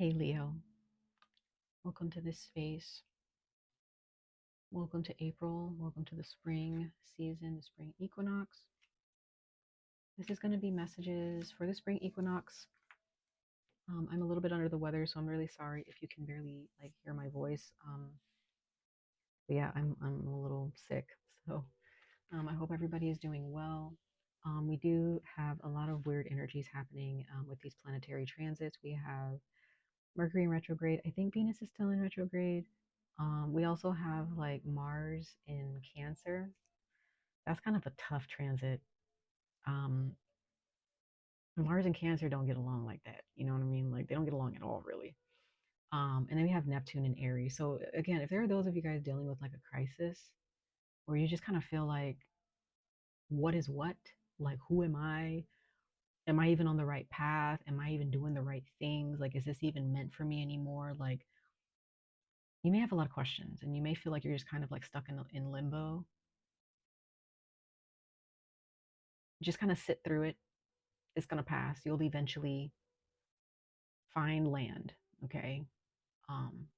Hey Leo, welcome to this space. Welcome to April. Welcome to the spring season, the spring equinox. This is going to be messages for the spring equinox. I'm a little bit under the weather, so I'm really sorry if you can barely hear my voice. But yeah, I'm a little sick, so I hope everybody is doing well. We do have a lot of weird energies happening with these planetary transits. We have Mercury in retrograde. I think Venus is still in retrograde. We also have like Mars in Cancer. That's kind of a tough transit. Um, Mars and Cancer don't get along like that. You know what I mean? Like they don't get along at all, really. And then we have Neptune in Aries. So again, if there are those of you guys dealing with like a crisis, where you just kind of feel like, what is what? Like, who am I? Am I even on the right path? Am I even doing the right things? Like, is this even meant for me anymore? Like, you may have a lot of questions, and you may feel like you're just kind of like stuck in limbo. Just kind of sit through it. It's gonna pass. You'll eventually find land. Okay. Um,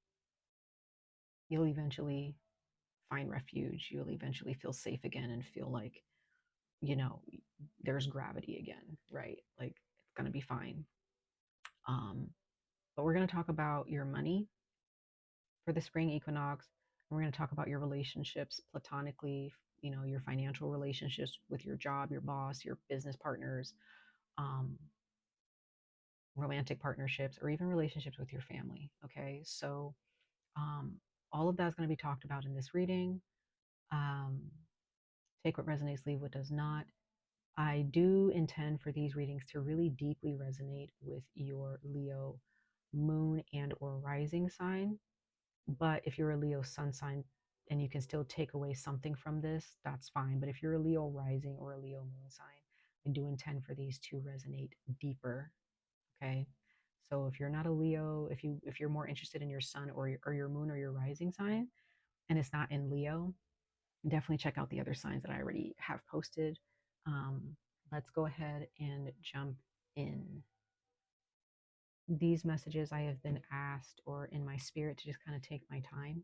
you'll eventually find refuge. You'll eventually feel safe again and feel like, you know, there's gravity again, right? Like it's gonna be fine. Um, but we're gonna talk about your money for the spring equinox. And we're gonna talk about your relationships platonically, your financial relationships with your job, your boss, your business partners, um, romantic partnerships, or even relationships with your family. Okay. So um, all of that's going to be talked about in this reading. Um, take what resonates, leave what does not. I do intend for these readings to really deeply resonate with your Leo moon and or rising sign. But if you're a Leo sun sign and you can still take away something from this, that's fine. But if you're a Leo rising or a Leo moon sign, I do intend for these to resonate deeper. Okay. So if you're not a Leo, if you're more interested in your sun or your moon or your rising sign, and it's not in Leo, definitely check out the other signs that I already have posted. Um, let's go ahead and jump in. These messages I have been asked or in my spirit to just kind of take my time.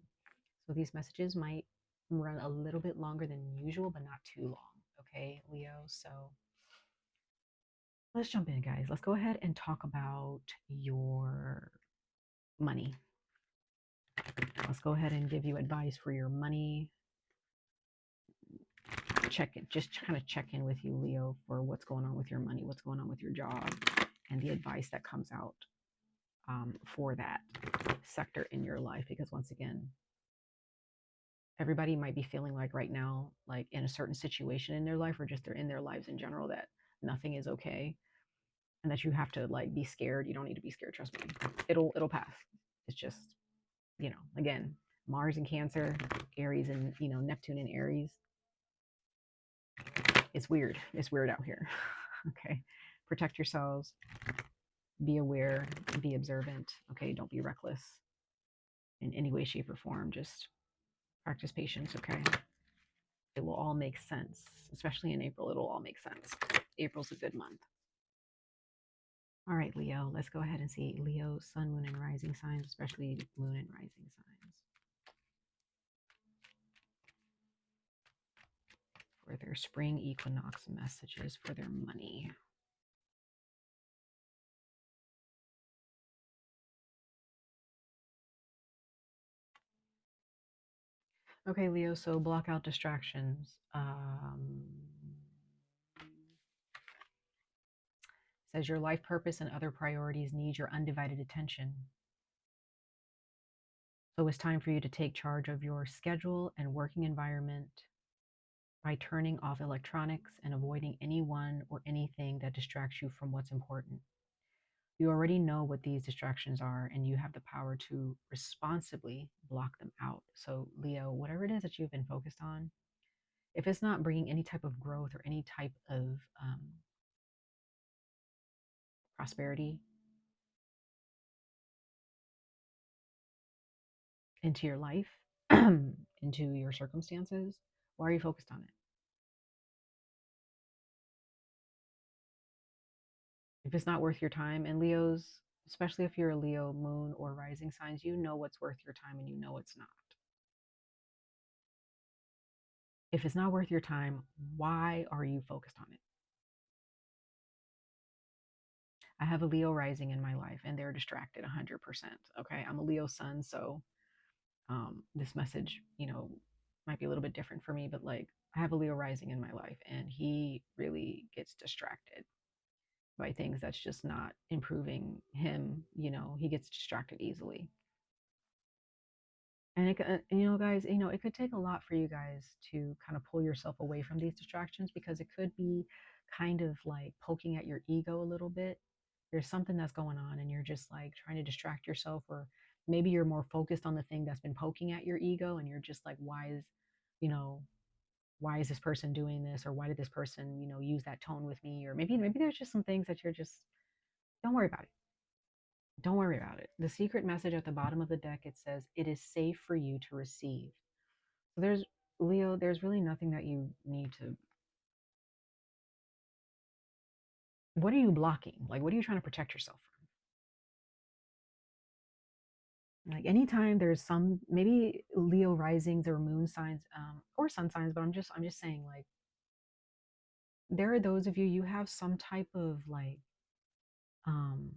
So these messages might run a little bit longer than usual, but not too long. Okay, Leo. So let's jump in, guys. Let's go ahead and talk about your money. Let's go ahead and give you advice for your money. Check it, just kind of check in with you, Leo, for what's going on with your money, what's going on with your job, and the advice that comes out for that sector in your life. Because once again, everybody might be feeling like right now, like in a certain situation in their life, or just they're in their lives in general, that nothing is okay, and that you have to like be scared. You don't need to be scared. Trust me, it'll pass. It's just, again, Mars in Cancer, Aries, and Neptune in Aries. It's weird. It's weird out here. Okay. Protect yourselves. Be aware. Be observant. Okay. Don't be reckless in any way, shape, or form. Just practice patience. Okay. It will all make sense, especially in April. It'll all make sense. April's a good month. All right, Leo. Let's go ahead and see Leo, sun, moon, and rising signs, especially moon and rising signs, for their spring equinox messages for their money. Okay, Leo, so block out distractions. Says your life purpose and other priorities need your undivided attention. So it's time for you to take charge of your schedule and working environment by turning off electronics and avoiding anyone or anything that distracts you from what's important. You already know what these distractions are, and you have the power to responsibly block them out. So, Leo, whatever it is that you've been focused on, if it's not bringing any type of growth or any type of prosperity into your life, into your circumstances, why are you focused on it? If it's not worth your time, and Leo's especially if you're a Leo moon or rising signs, you know what's worth your time and you know it's not. If it's not worth your time, why are you focused on it? I have a Leo rising in my life and they're distracted 100%. Okay. I'm a Leo sun. So this message, might be a little bit different for me, but like I have a Leo rising in my life and he really gets distracted by things that's just not improving him. He gets distracted easily. And guys, it could take a lot for you guys to kind of pull yourself away from these distractions because it could be kind of like poking at your ego a little bit. There's something that's going on and you're just like trying to distract yourself, or maybe you're more focused on the thing that's been poking at your ego and you're just like, you know, why is this person doing this? Or why did this person, use that tone with me? Or maybe there's just some things that you're just, don't worry about it. Don't worry about it. The secret message at the bottom of the deck, it says, it is safe for you to receive. So there's, Leo, there's really nothing that you need to, what are you blocking? Like, what are you trying to protect yourself from? Like anytime there's some, maybe Leo risings or moon signs, or sun signs, but I'm just saying, like, there are those of you, you have some type of like, um,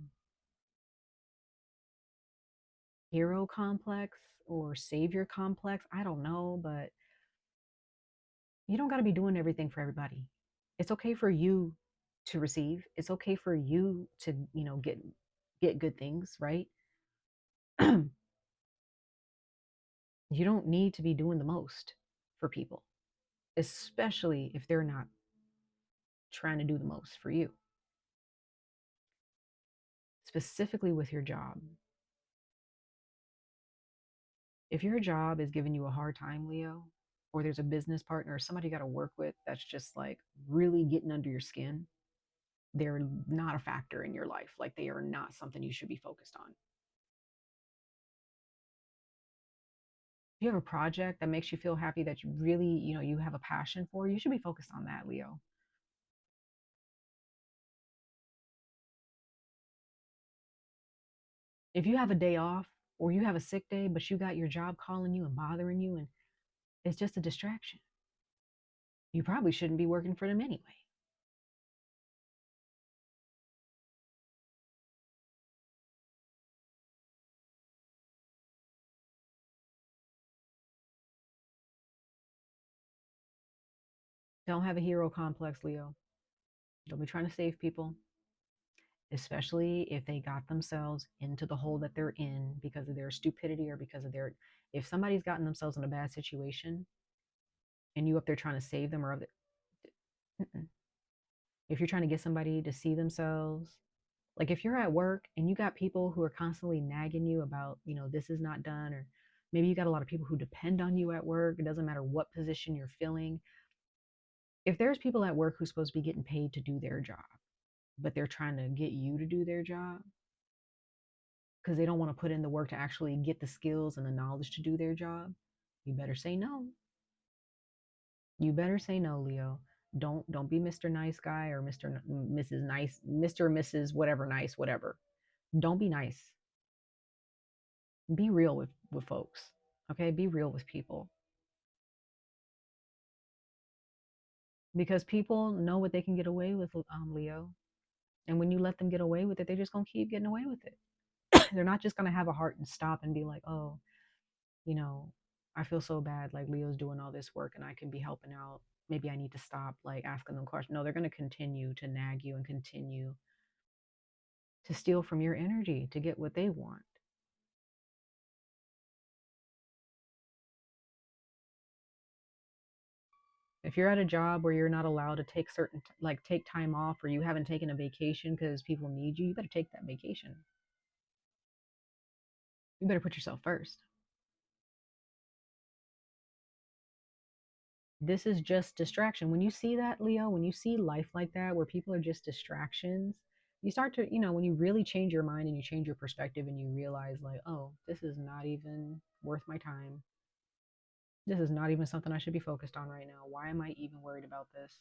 hero complex or savior complex. I don't know, but you don't got to be doing everything for everybody. It's okay for you to receive. It's okay for you to, get good things, right? You don't need to be doing the most for people, especially if they're not trying to do the most for you. Specifically with your job. If your job is giving you a hard time, Leo, or there's a business partner or somebody you got to work with that's just like really getting under your skin, they're not a factor in your life. Like they are not something you should be focused on. If you have a project that makes you feel happy, that you really, you have a passion for, you should be focused on that, Leo. If you have a day off or you have a sick day, but you got your job calling you and bothering you and it's just a distraction, you probably shouldn't be working for them anyway. Don't have a hero complex, Leo. Don't be trying to save people, especially if they got themselves into the hole that they're in because of their stupidity or because of their, if somebody's gotten themselves in a bad situation and you up there trying to save them, or if you're trying to get somebody to see themselves, like if you're at work and you got people who are constantly nagging you about, this is not done, or maybe you got a lot of people who depend on you at work, it doesn't matter what position you're filling. If there's people at work who's supposed to be getting paid to do their job, but they're trying to get you to do their job because they don't want to put in the work to actually get the skills and the knowledge to do their job, you better say no. You better say no, Leo. Don't be Mr. Nice Guy or Mrs. Nice, Mr. Mrs. whatever nice, whatever. Don't be nice. Be real with folks. Okay? Be real with people. Because people know what they can get away with, Leo. And when you let them get away with it, they're just gonna keep getting away with it. They're not just gonna have a heart and stop and be like, oh, you know, I feel so bad. Like Leo's doing all this work and I can be helping out. Maybe I need to stop like asking them questions. No, they're going to continue to nag you and continue to steal from your energy to get what they want. If you're at a job where you're not allowed to take like take time off, or you haven't taken a vacation because people need you, you better take that vacation. You better put yourself first. This is just distraction. When you see that, Leo, when you see life like that, where people are just distractions, you start to, when you really change your mind and you change your perspective and you realize, like, oh, this is not even worth my time. This is not even something I should be focused on right now. Why am I even worried about this?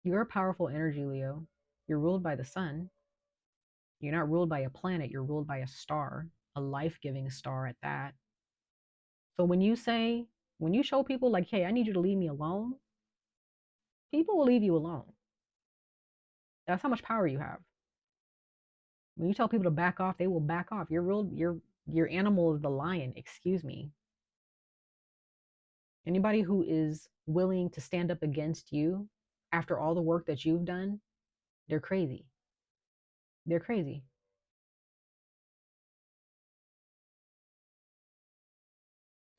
You're a powerful energy, Leo. You're ruled by the sun. You're not ruled by a planet, you're ruled by a star, a life-giving star at that. So when you show people like, hey, I need you to leave me alone, people will leave you alone. That's how much power you have. When you tell people to back off, they will back off. Your animal is the lion, excuse me. Anybody who is willing to stand up against you after all the work that you've done, they're crazy. They're crazy.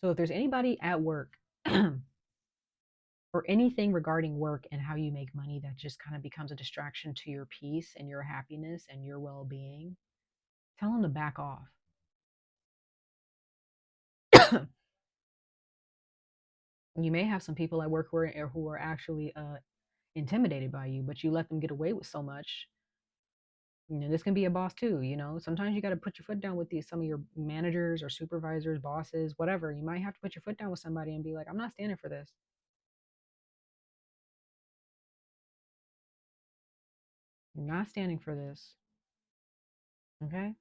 So if there's anybody at work or anything regarding work and how you make money that just kind of becomes a distraction to your peace and your happiness and your well-being, tell them to back off. You may have some people at work who are actually intimidated by you, but you let them get away with so much. You know, this can be a boss too. You know, sometimes you got to put your foot down with some of your managers or supervisors, bosses, whatever. You might have to put your foot down with somebody and be like, I'm not standing for this. I'm not standing for this. Okay.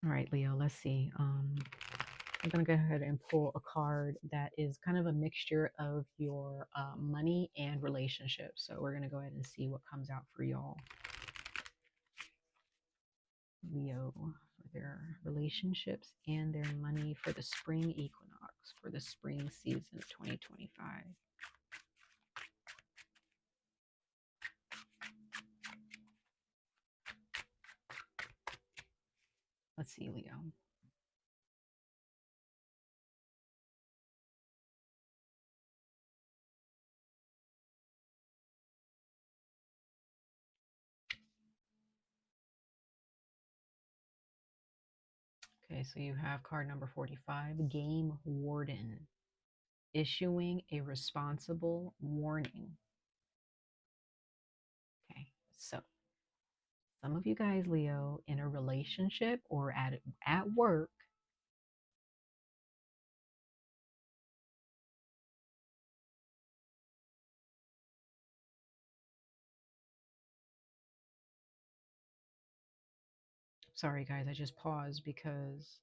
All right, Leo, let's see. I'm going to go ahead and pull a card that is kind of a mixture of your money and relationships. So we're going to go ahead and see what comes out for y'all, Leo, for their relationships and their money for the spring equinox, for the spring season of 2025. Let's see, Leo. Okay, so you have card number 45, Game Warden, issuing a responsible warning. Okay, so some of you guys, Leo, in a relationship or at work, sorry guys, I just paused because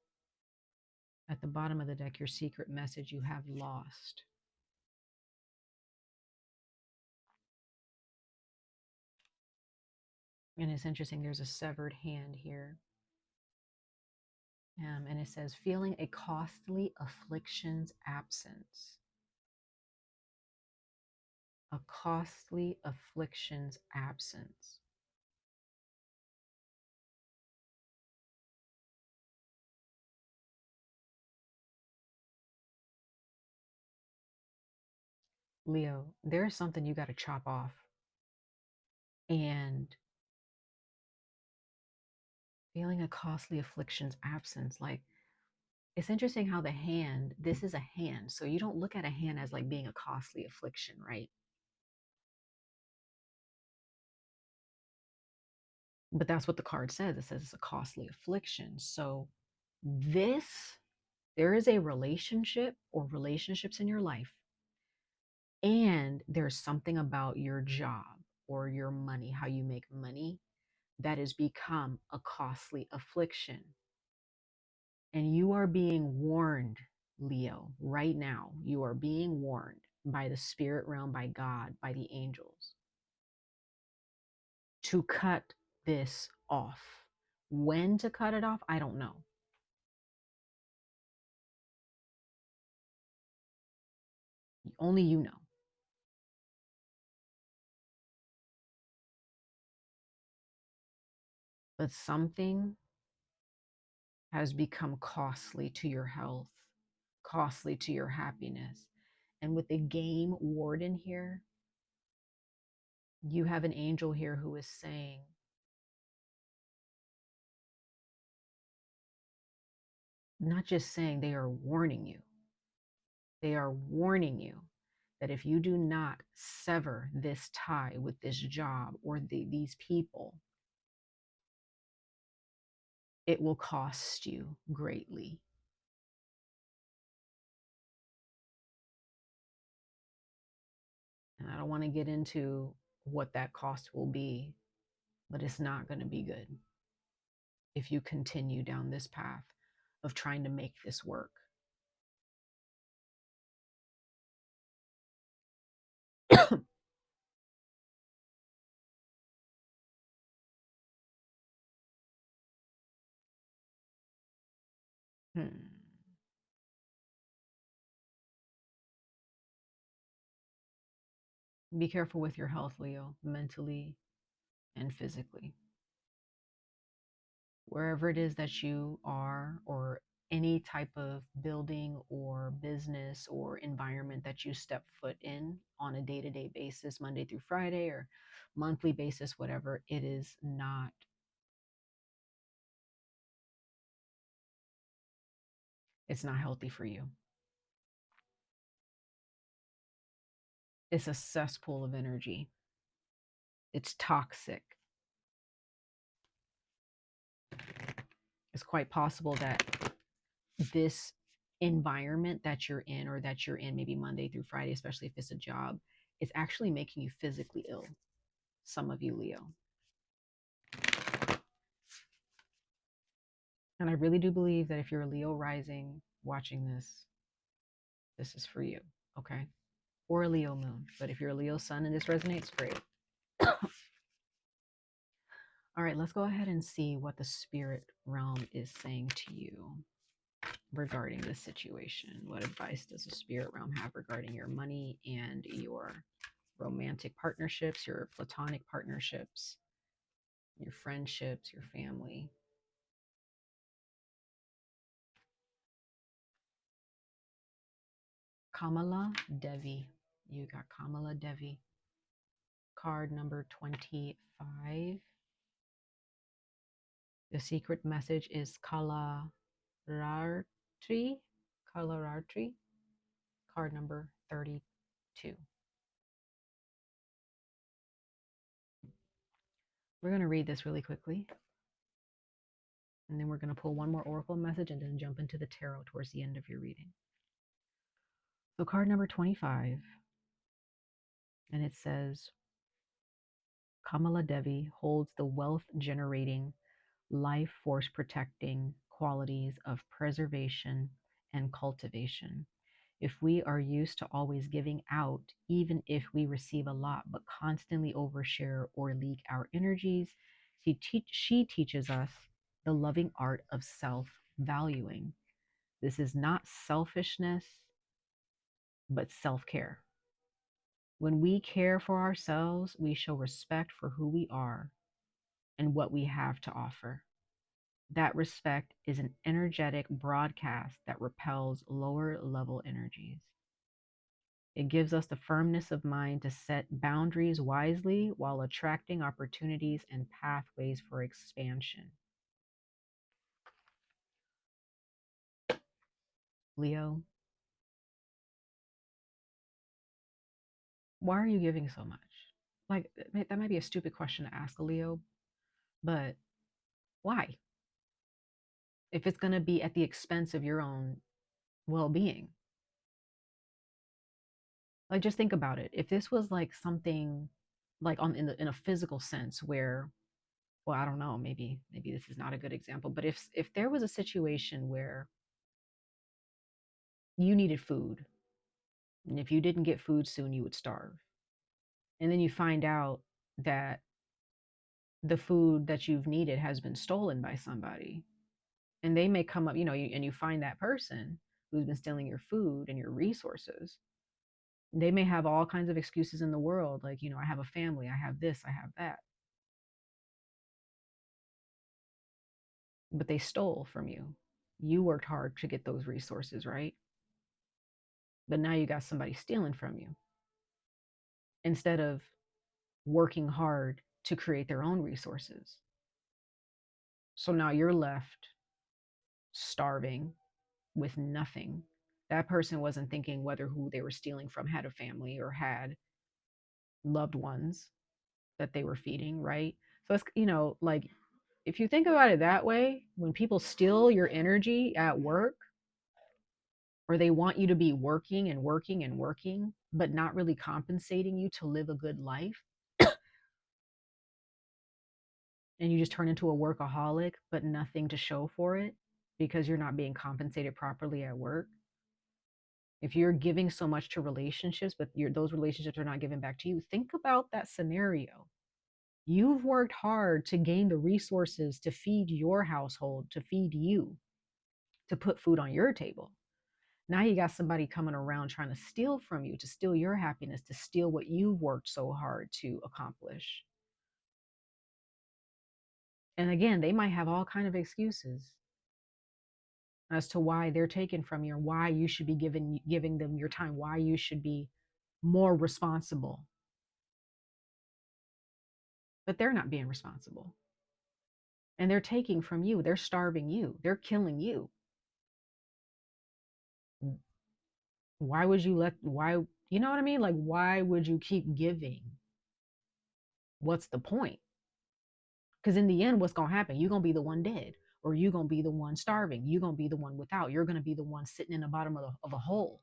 at the bottom of the deck, your secret message, you have lost. And it's interesting, there's a severed hand here. And it says, feeling a costly affliction's absence. A costly affliction's absence. Leo, there's something you got to chop off. And feeling a costly affliction's absence. Like, it's interesting how the hand, this is a hand. So you don't look at a hand as like being a costly affliction, right? But that's what the card says. It says it's a costly affliction. So this, there is a relationship or relationships in your life, and there's something about your job or your money, how you make money, that has become a costly affliction. And you are being warned, Leo, right now. You are being warned by the spirit realm, by God, by the angels, to cut this off. When to cut it off, I don't know. Only you know. But something has become costly to your health, costly to your happiness. And with the game warden here, you have an angel here who is saying, not just saying, they are warning you. They are warning you that if you do not sever this tie with this job or these people, it will cost you greatly. And I don't want to get into what that cost will be, but it's not going to be good if you continue down this path of trying to make this work. Hmm. Be careful with your health, Leo, mentally and physically. Wherever it is that you are, or any type of building or business or environment that you step foot in on a day-to-day basis, Monday through Friday or monthly basis, whatever, it is not, it's not healthy for you. It's a cesspool of energy. It's toxic. It's quite possible that this environment that you're in, or that you're in maybe Monday through Friday, especially if it's a job, is actually making you physically ill. Some of you, Leo. And I really do believe that if you're a Leo rising watching this, this is for you, okay? Or a Leo moon. But if you're a Leo sun and this resonates, great. All right, let's go ahead and see what the spirit realm is saying to you regarding this situation. What advice does the spirit realm have regarding your money and your romantic partnerships, your platonic partnerships, your friendships, your family? 𝍊🼼🍊🖼. You got 𝍊🼼🍊🖼. Card number 25. The secret message is 𝍊🼼🍊🖼. 𝍊🼼🍊🖼. Card number 32. We're going to read this really quickly, and then we're going to pull one more oracle message and then jump into the tarot towards the end of your reading. So card number 25, and it says, 𝍊🼼🍊🖼 holds the wealth generating, life force protecting qualities of preservation and cultivation. If we are used to always giving out, even if we receive a lot, but constantly overshare or leak our energies, she teaches us the loving art of self-valuing. This is not selfishness, but self-care. When we care for ourselves, we show respect for who we are and what we have to offer. That respect is an energetic broadcast that repels lower level energies. It gives us the firmness of mind to set boundaries wisely while attracting opportunities and pathways for expansion. Leo, why are you giving so much? Like, that might be a stupid question to ask a Leo, but why? If it's going to be at the expense of your own well-being. Like, just think about it. If this was like something like in a physical sense where, well, I don't know, maybe this is not a good example, but if there was a situation where you needed food, and if you didn't get food soon, you would starve. And then you find out that the food that you've needed has been stolen by somebody. And they may come up, and you find that person who's been stealing your food and your resources. They may have all kinds of excuses in the world, like, I have a family, I have this, I have that. But they stole from you. You worked hard to get those resources, right? But now you got somebody stealing from you instead of working hard to create their own resources. So now you're left starving with nothing. That person wasn't thinking whether who they were stealing from had a family or had loved ones that they were feeding, right? So it's, like, if you think about it that way, when people steal your energy at work, or they want you to be working and working and working, but not really compensating you to live a good life, and you just turn into a workaholic, but nothing to show for it because you're not being compensated properly at work. If you're giving so much to relationships, but those relationships are not giving back to you, think about that scenario. You've worked hard to gain the resources to feed your household, to feed you, to put food on your table. Now you got somebody coming around trying to steal from you, to steal your happiness, to steal what you've worked so hard to accomplish. And again, they might have all kind of excuses as to why they're taken from you, or why you should be giving them your time, why you should be more responsible. But they're not being responsible. And they're taking from you, they're starving you, they're killing you. Why would you let why you know what I mean? Like, why would you keep giving? What's the point? Because in the end, what's gonna happen? You're gonna be the one dead, or you're gonna be the one starving, you're gonna be the one without, you're gonna be the one sitting in the bottom of a hole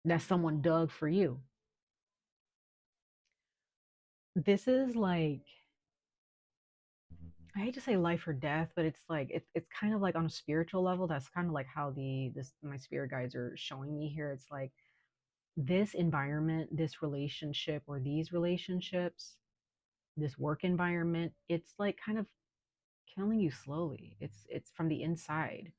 that someone dug for you. This is like, I hate to say life or death, but it's like it's kind of like on a spiritual level. That's kind of like how the this my spirit guides are showing me here. It's like this environment, this relationship, or these relationships, this work environment, it's like kind of killing you slowly. It's from the inside.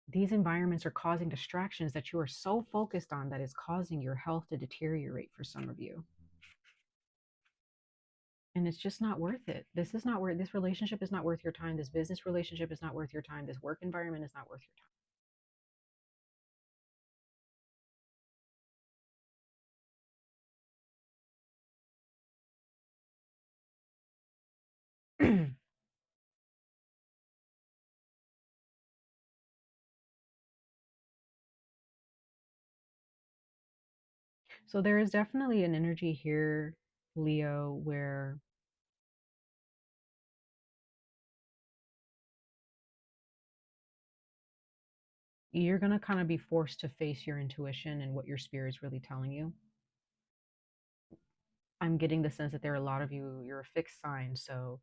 These environments are causing distractions that you are so focused on that is causing your health to deteriorate for some of you. And it's just not worth it. This is not worth, this relationship is not worth your time. This business relationship is not worth your time. This work environment is not worth your time. So there is definitely an energy here, Leo, where you're going to kind of be forced to face your intuition and what your spirit's really telling you. I'm getting the sense that there are a lot of you, you're a fixed sign, so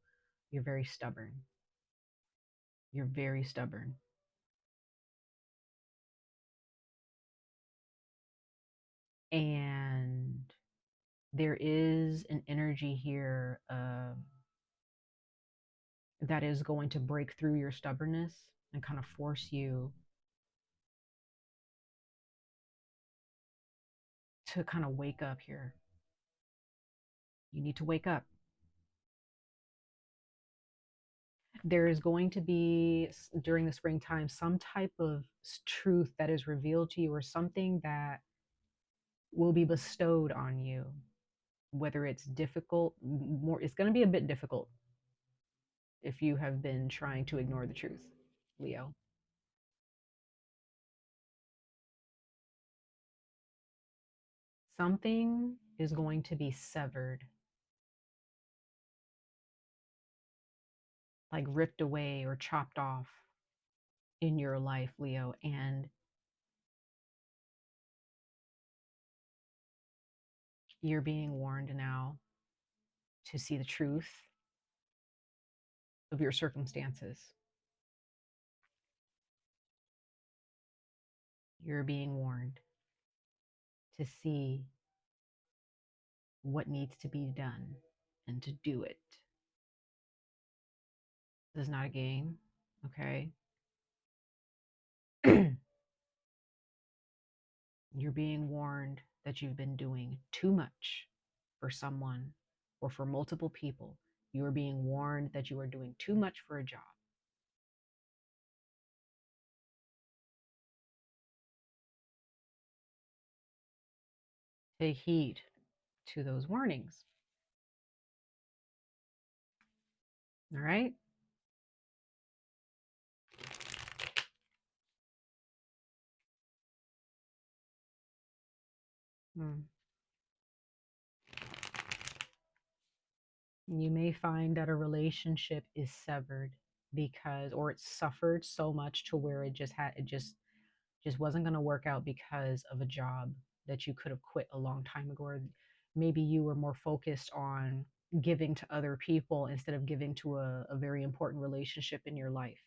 you're very stubborn. You're very stubborn. And there is an energy here that is going to break through your stubbornness and kind of force you to kind of wake up here. You need to wake up. There is going to be during the springtime some type of truth that is revealed to you, or something that will be bestowed on you, whether it's difficult, more it's going to be a bit difficult if you have been trying to ignore the truth, Leo. Something is going to be severed, like ripped away or chopped off in your life, Leo. And you're being warned now to see the truth of your circumstances. You're being warned to see what needs to be done and to do it. This is not a game, okay? You're being warned that you've been doing too much for someone or for multiple people. You are being warned that you are doing too much for a job. Take heed to those warnings. All right? Hmm. You may find that a relationship is severed because, or it's suffered so much to where it just just wasn't going to work out because of a job that you could have quit a long time ago. Or maybe you were more focused on giving to other people instead of giving to a very important relationship in your life.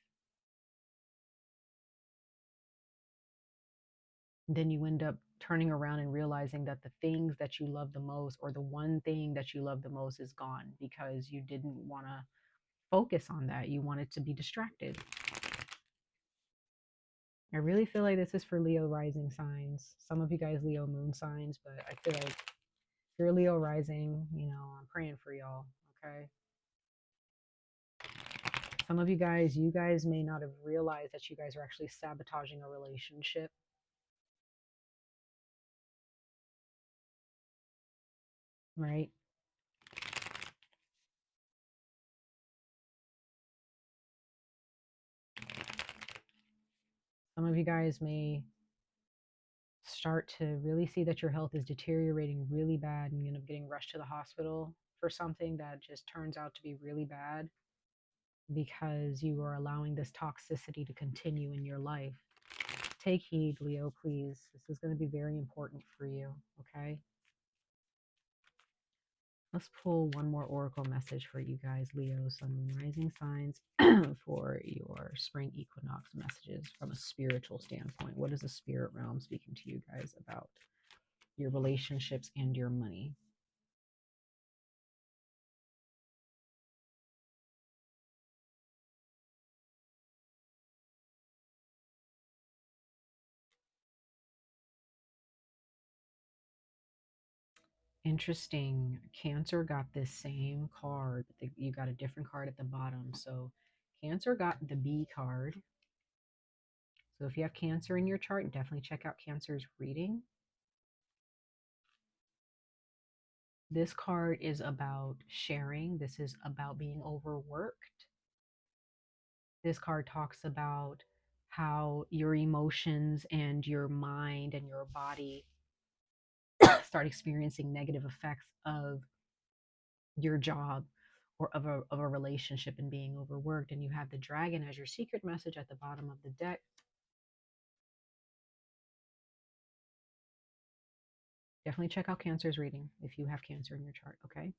Then you end up turning around and realizing that the things that you love the most, or the one thing that you love the most, is gone because you didn't want to focus on that. You wanted to be distracted. I really feel like this is for Leo rising signs. Some of you guys Leo moon signs, but I feel like if you're Leo rising, I'm praying for y'all, okay? Some of you guys may not have realized that you guys are actually sabotaging a relationship, right? Some of you guys may start to really see that your health is deteriorating really bad, and you end up getting rushed to the hospital for something that just turns out to be really bad because you are allowing this toxicity to continue in your life. Take heed, Leo, please. This is going to be very important for you, okay? Let's pull one more oracle message for you guys, Leo, Sun, Moon, Rising signs for your spring equinox messages from a spiritual standpoint. What is the spirit realm speaking to you guys about your relationships and your money? Interesting. Cancer got this same card. You got a different card at the bottom. So Cancer got the B card. So if you have Cancer in your chart, definitely check out Cancer's reading. This card is about sharing. This is about being overworked. This card talks about how your emotions and your mind and your body start experiencing negative effects of your job or of a relationship and being overworked. And you have the dragon as your secret message at the bottom of the deck. Definitely check out Cancer's reading if you have Cancer in your chart, okay?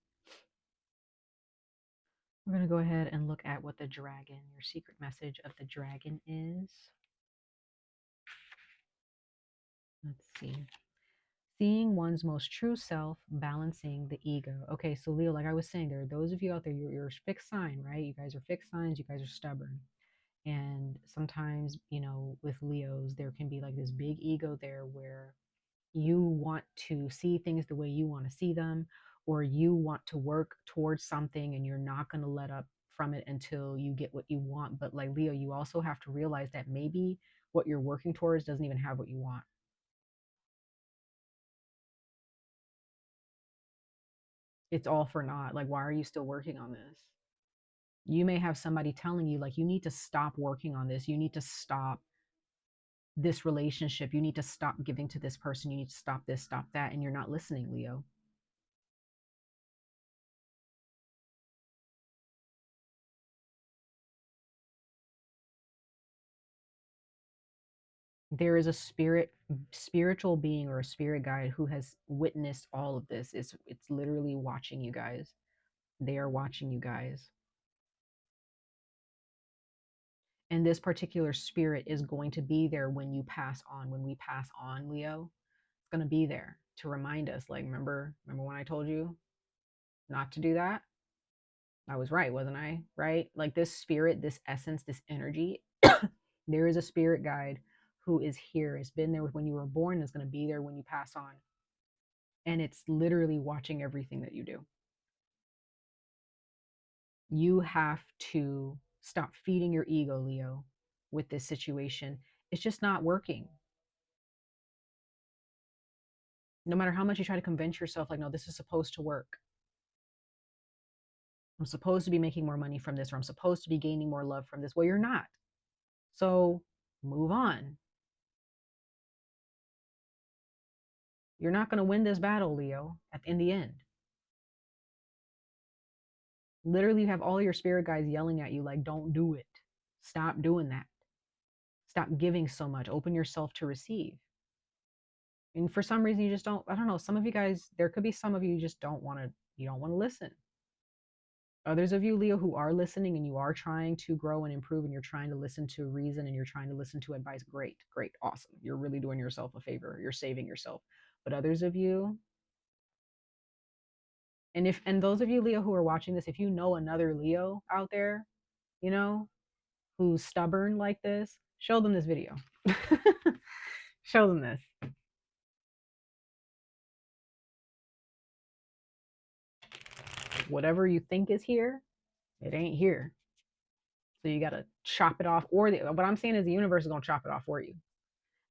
We're going to go ahead and look at what the dragon, your secret message of the dragon is. Let's see. Seeing one's most true self, balancing the ego. Okay, so Leo, like I was saying, there are those of you out there, you're a fixed sign, right? You guys are fixed signs, you guys are stubborn. And sometimes, with Leos, there can be like this big ego there where you want to see things the way you want to see them, or you want to work towards something and you're not going to let up from it until you get what you want. But like Leo, you also have to realize that maybe what you're working towards doesn't even have what you want. It's all for naught. Like, why are you still working on this? You may have somebody telling you, like, you need to stop working on this. You need to stop this relationship. You need to stop giving to this person. You need to stop this, stop that. And you're not listening, Leo. There is a spiritual being or a spirit guide who has witnessed all of this. It's literally watching you guys. They are watching you guys. And this particular spirit is going to be there when you pass on. When we pass on, Leo, it's going to be there to remind us, like, remember when I told you not to do that? I was right, wasn't I? Right? Like, this spirit, this essence, this energy, there is a spirit guide who is here. It's been there when you were born. It's going to be there when you pass on. And it's literally watching everything that you do. You have to stop feeding your ego, Leo, with this situation. It's just not working. No matter how much you try to convince yourself, like, no, this is supposed to work. I'm supposed to be making more money from this, or I'm supposed to be gaining more love from this. Well, you're not. So move on. You're not going to win this battle, Leo, in the end. Literally, you have all your spirit guides yelling at you, like, don't do it. Stop doing that. Stop giving so much. Open yourself to receive. And for some reason, you just don't, I don't know, some of you guys, there could be some of you just don't want to, you don't want to listen. Others of you, Leo, who are listening and you are trying to grow and improve and you're trying to listen to reason and you're trying to listen to advice, great, great, awesome. You're really doing yourself a favor. You're saving yourself. But others of you, and those of you, Leo, who are watching this, if you know another Leo out there, you know, who's stubborn like this, show them this video. Show them this. Whatever you think is here, it ain't here. So you got to chop it off. Or what I'm saying is the universe is going to chop it off for you.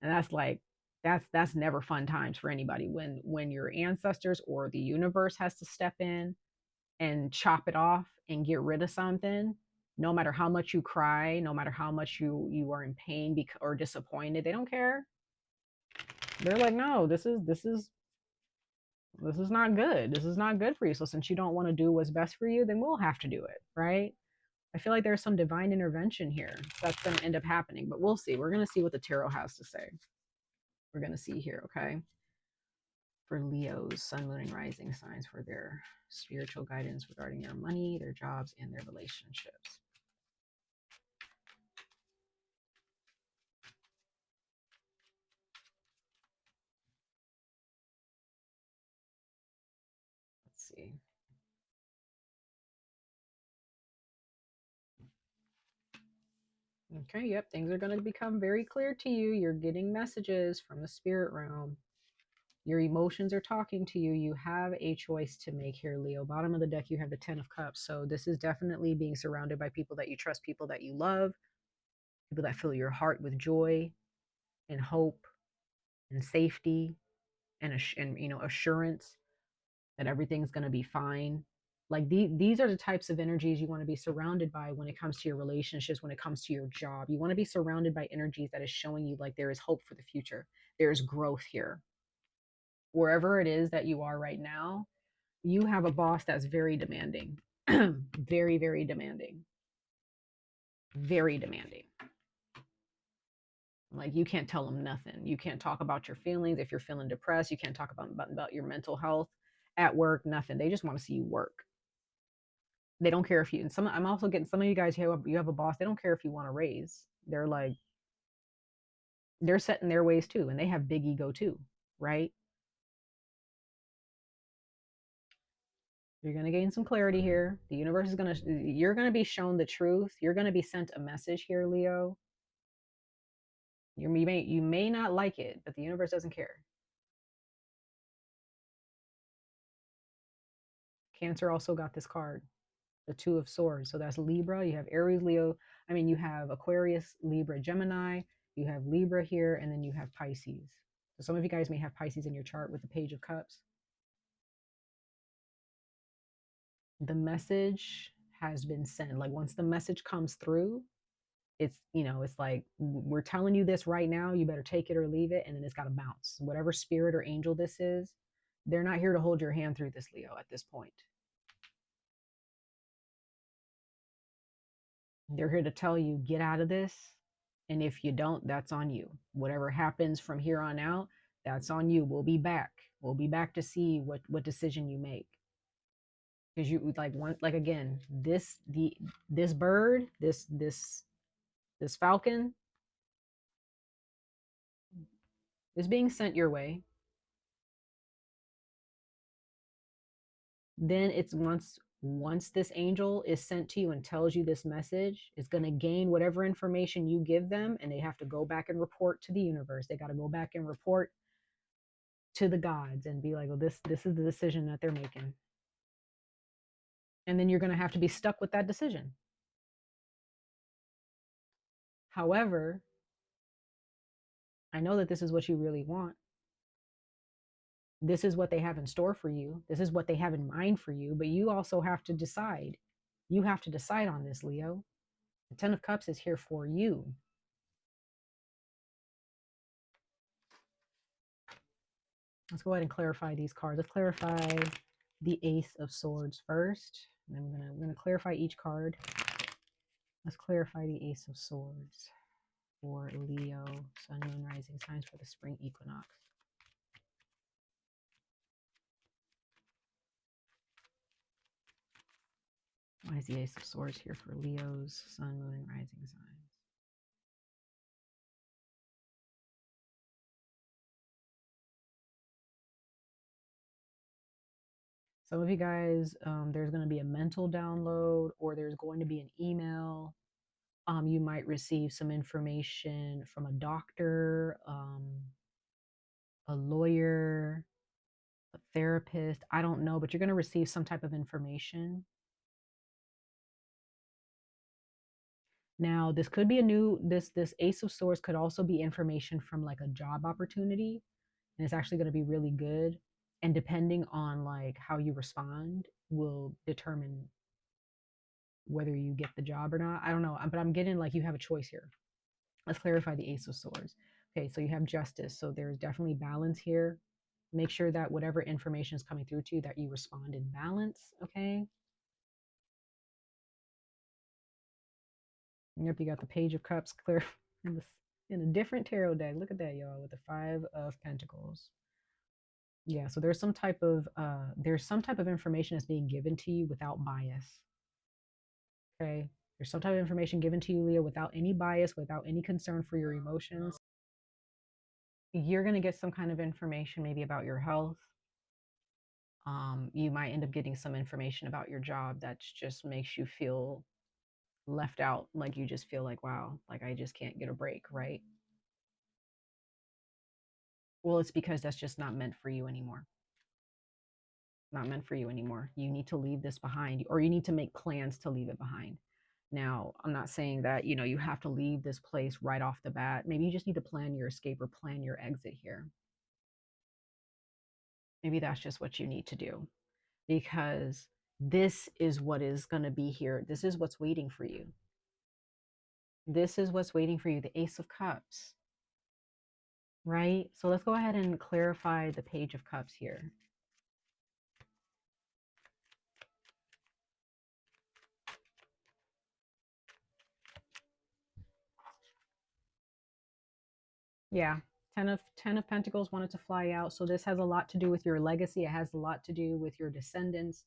And that's like, that's never fun times for anybody when your ancestors or the universe has to step in and chop it off and get rid of something. No matter how much you cry, no matter how much you are in pain or disappointed, they don't care. They're like, no, this is not good. This is not good for you. So since you don't want to do what's best for you, then we'll have to do it, right? I feel like there's some divine intervention here that's going to end up happening, but we'll see. We're going to see what the tarot has to say. We're going to see here, okay? For Leo's sun, moon, and rising signs for their spiritual guidance regarding their money, their jobs, and their relationships. Let's see. Okay, yep, things are going to become very clear to you. You're getting messages from the spirit realm. Your emotions are talking to you. You have a choice to make here, Leo. Bottom of the deck, you have the 10 of Cups. So this is definitely being surrounded by people that you trust, people that you love, people that fill your heart with joy and hope and safety and you know, assurance that everything's going to be fine. Like these are the types of energies you want to be surrounded by when it comes to your relationships, when it comes to your job. You want to be surrounded by energies that is showing you like there is hope for the future. There is growth here. Wherever it is that you are right now, you have a boss that's very demanding. Very, very demanding. Very demanding. Like you can't tell them nothing. You can't talk about your feelings. If you're feeling depressed, you can't talk about your mental health at work, nothing. They just want to see you work. They don't care if you, and I'm also getting some of you guys here, you have a boss, they don't care if you want to raise. They're like, they're set in their ways too, and they have big ego too, right? You're going to gain some clarity here. The universe is going to, you're going to be shown the truth. You're going to be sent a message here, Leo. You may not like it, but the universe doesn't care. Cancer also got this card, the Two of Swords. So that's Libra. You have Aries, Leo. I mean, you have Aquarius, Libra, Gemini. You have Libra here, and then you have Pisces. So some of you guys may have Pisces in your chart with the Page of Cups. The message has been sent. Like once the message comes through, it's, you know, it's like, we're telling you this right now, you better take it or leave it, and then it's got to bounce. Whatever spirit or angel this is, they're not here to hold your hand through this, Leo, at this point. They're here to tell you, get out of this, and if you don't, that's on you. Whatever happens from here on out, that's on you. We'll be back. We'll be back to see what decision you make. Because you like again, this bird, this falcon is being sent your way. Then it's once this angel is sent to you and tells you this message, it's going to gain whatever information you give them, and they have to go back and report to the universe. They got to go back and report to the gods and be like, well, this is the decision that they're making. And then you're going to have to be stuck with that decision. However, I know that this is what you really want. This is what they have in store for you. This is what they have in mind for you, but you also have to decide. You have to decide on this, Leo. The Ten of Cups is here for you. Let's go ahead and clarify these cards. Let's clarify the Ace of Swords first. And then we're gonna clarify each card. Let's clarify the Ace of Swords. for Leo, sun, moon, rising signs for the spring equinox. Why is the Ace of Swords here for Leo's sun, moon, and rising signs? Some of you guys, there's going to be a mental download, or there's going to be an email. You might receive some information from a doctor, a lawyer, a therapist. I don't know, but you're going to receive some type of information. Now, this could be this Ace of Swords could also be information from like a job opportunity, and it's actually going to be really good. And depending on like how you respond will determine whether you get the job or not. I don't know, but I'm getting like you have a choice here. Let's clarify the Ace of Swords. Okay, so you have justice. So there's definitely balance here. Make sure that whatever information is coming through to you, that you respond in balance, okay? Yep, you got the Page of Cups clear in a different tarot deck. Look at that, y'all, with the Five of Pentacles. Yeah, so there's some type of information that's being given to you without bias. Okay. There's some type of information given to you, Leo, without any bias, without any concern for your emotions. You're going to get some kind of information maybe about your health. You might end up getting some information about your job that just makes you feel left out. Like you just feel like, wow, like I just can't get a break, right? Well, it's because that's just not meant for you anymore. Not meant for you anymore. You need to leave this behind, or you need to make plans to leave it behind. Now, I'm not saying that, you have to leave this place right off the bat. Maybe you just need to plan your escape or plan your exit here. Maybe that's just what you need to do, because this is what is going to be here. This is what's waiting for you. This is what's waiting for you, the Ace of Cups, right? So let's go ahead and clarify the Page of Cups here. Yeah, ten of Pentacles wanted to fly out. So this has a lot to do with your legacy. It has a lot to do with your descendants,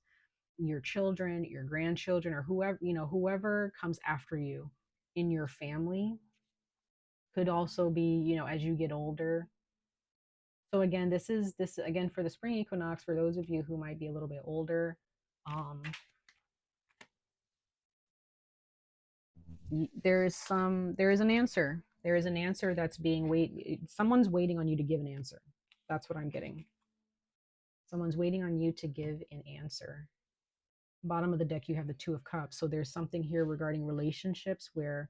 your children, your grandchildren, or whoever comes after you in your family. Could also be, as you get older. So again, this again for the spring equinox, for those of you who might be a little bit older. There is an answer. There is an answer that's someone's waiting on you to give an answer. That's what I'm getting. Someone's waiting on you to give an answer. Bottom of the deck, you have the Two of Cups. So there's something here regarding relationships where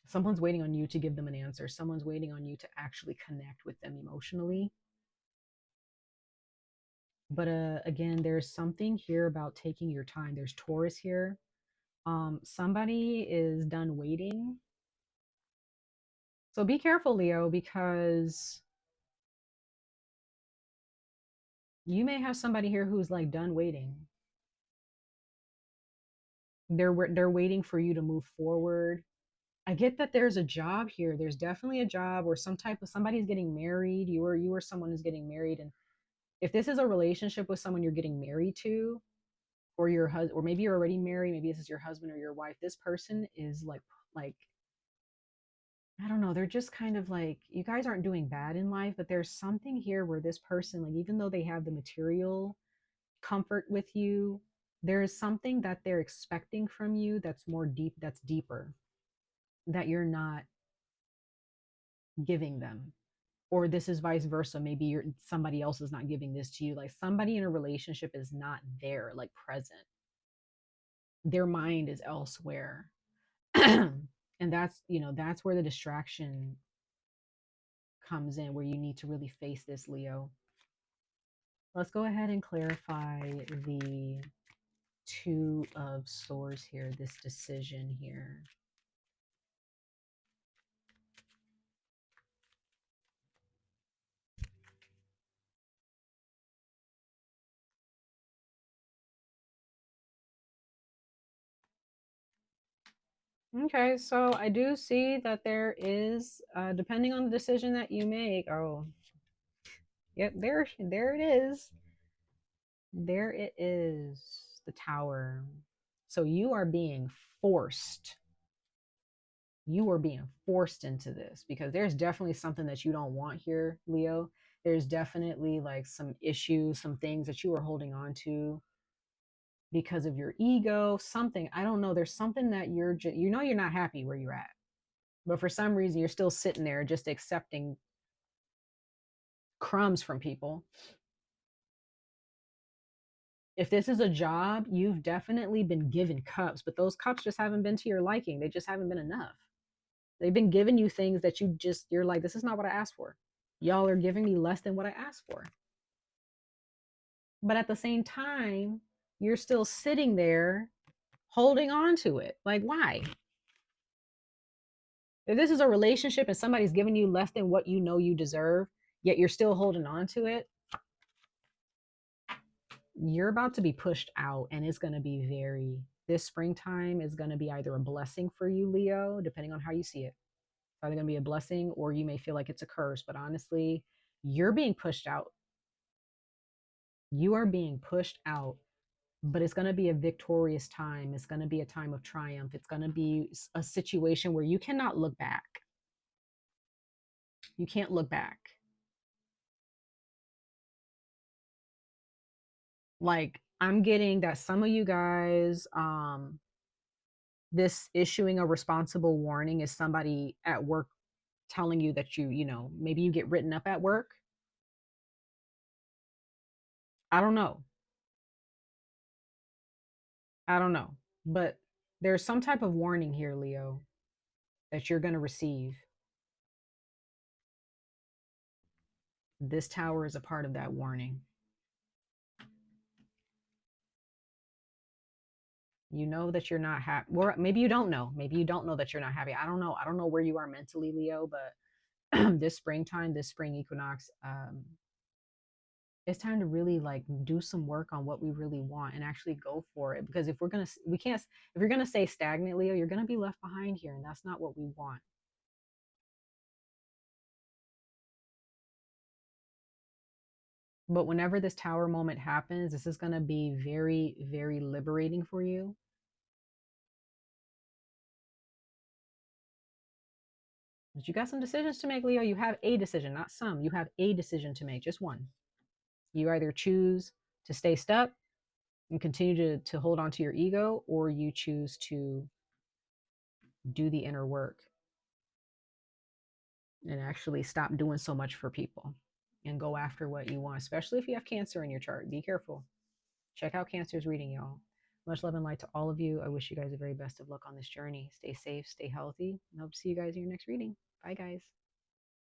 someone's waiting on you to give them an answer. Someone's waiting on you to actually connect with them emotionally. But again, there's something here about taking your time. There's Taurus here. Somebody is done waiting. So be careful, Leo, because you may have somebody here who's like done waiting. They're waiting for you to move forward. I get that there's a job here. There's definitely a job, or somebody's getting married. You or someone is getting married, and if this is a relationship with someone you're getting married to, or your husband, or maybe you're already married, maybe this is your husband or your wife, this person is like I don't know, they're just kind of like, you guys aren't doing bad in life, but there's something here where this person, like, even though they have the material comfort with you, there is something that they're expecting from you that's deeper, that you're not giving them. Or this is vice versa. Maybe somebody else is not giving this to you. Like somebody in a relationship is not there, like present. Their mind is elsewhere. And that's where the distraction comes in, where you need to really face this, Leo. Let's go ahead and clarify the Two of Swords here, this decision here. Okay, so I do see that there is, depending on the decision that you make. Oh, yep, there it is. There it is, the Tower. So you are being forced. You are being forced into this because there's definitely something that you don't want here, Leo. There's definitely like some issues, some things that you are holding on to because of your ego, something. I don't know. There's something that you know you're not happy where you're at. But for some reason you're still sitting there just accepting crumbs from people. If this is a job, you've definitely been given cups, but those cups just haven't been to your liking. They just haven't been enough. They've been giving you things that you're like, this is not what I asked for. Y'all are giving me less than what I asked for. But at the same time, you're still sitting there holding on to it. Like, why? If this is a relationship and somebody's giving you less than what you know you deserve, yet you're still holding on to it, you're about to be pushed out. And it's going to be this springtime is going to be either a blessing for you, Leo, depending on how you see it. It's either going to be a blessing or you may feel like it's a curse. But honestly, you're being pushed out. You are being pushed out, but it's going to be a victorious time. It's going to be a time of triumph. It's going to be a situation where you cannot look back. You can't look back. Like, I'm getting that some of you guys, this issuing a responsible warning is somebody at work telling you that maybe you get written up at work. I don't know. I don't know. But there's some type of warning here, Leo, that you're going to receive. This tower is a part of that warning. You know that you're not happy. Or maybe you don't know. Maybe you don't know that you're not happy. I don't know. I don't know where you are mentally, Leo, but this springtime, this spring equinox, it's time to really like do some work on what we really want and actually go for it. Because if we're gonna, we can't, if you're gonna stay stagnant, Leo, you're gonna be left behind here, and that's not what we want. But whenever this tower moment happens, this is gonna be very, very liberating for you. But you got some decisions to make, Leo. You have a decision, not some. You have a decision to make, just one. You either choose to stay stuck and continue to hold on to your ego, or you choose to do the inner work and actually stop doing so much for people and go after what you want, especially if you have Cancer in your chart. Be careful. Check out Cancer's reading, y'all. Much love and light to all of you. I wish you guys the very best of luck on this journey. Stay safe, stay healthy, and hope to see you guys in your next reading. Bye, guys.